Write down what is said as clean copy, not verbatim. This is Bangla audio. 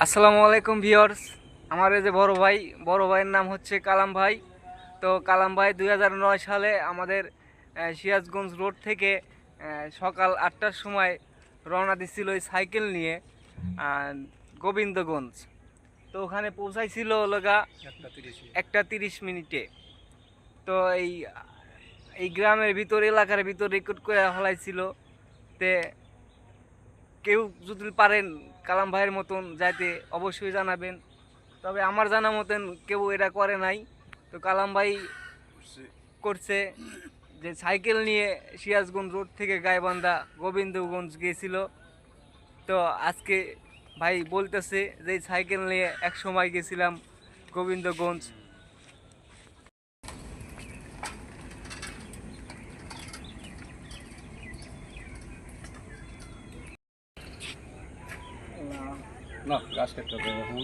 আসসালামু আলাইকুম ভিউয়ার্স। আমার এই যে বড় ভাইয়ের নাম হচ্ছে কালাম ভাই। তো কালাম ভাই 2009 সালে আমাদের সিরাজগঞ্জ রোড থেকে সকাল 8টার সময় রওনা দিচ্ছিল ওই সাইকেল নিয়ে গোবিন্দগঞ্জ। তো ওখানে পৌঁছাইছিল লগা 1:30 মিনিটে। তো এই এই গ্রামের ভিতর এলাকার ভিতর রেকর্ড করে ফেলাইছিল। তে কেউ যদি পারেন কালাম ভাইয়ের মতন যাইতে অবশ্যই জানাবেন। তবে আমার জানা মতন কেউ এটা করে নাই। তো কালাম ভাই করছে যে সাইকেল নিয়ে সিরাজগঞ্জ রোড থেকে গাইবান্ধা গোবিন্দগঞ্জ গিয়েছিল। তো আজকে ভাই বলতেছে যে এই সাইকেল নিয়ে এক সময় গেছিলাম গোবিন্দগঞ্জ। না গাছ কাটতে হবে এখন।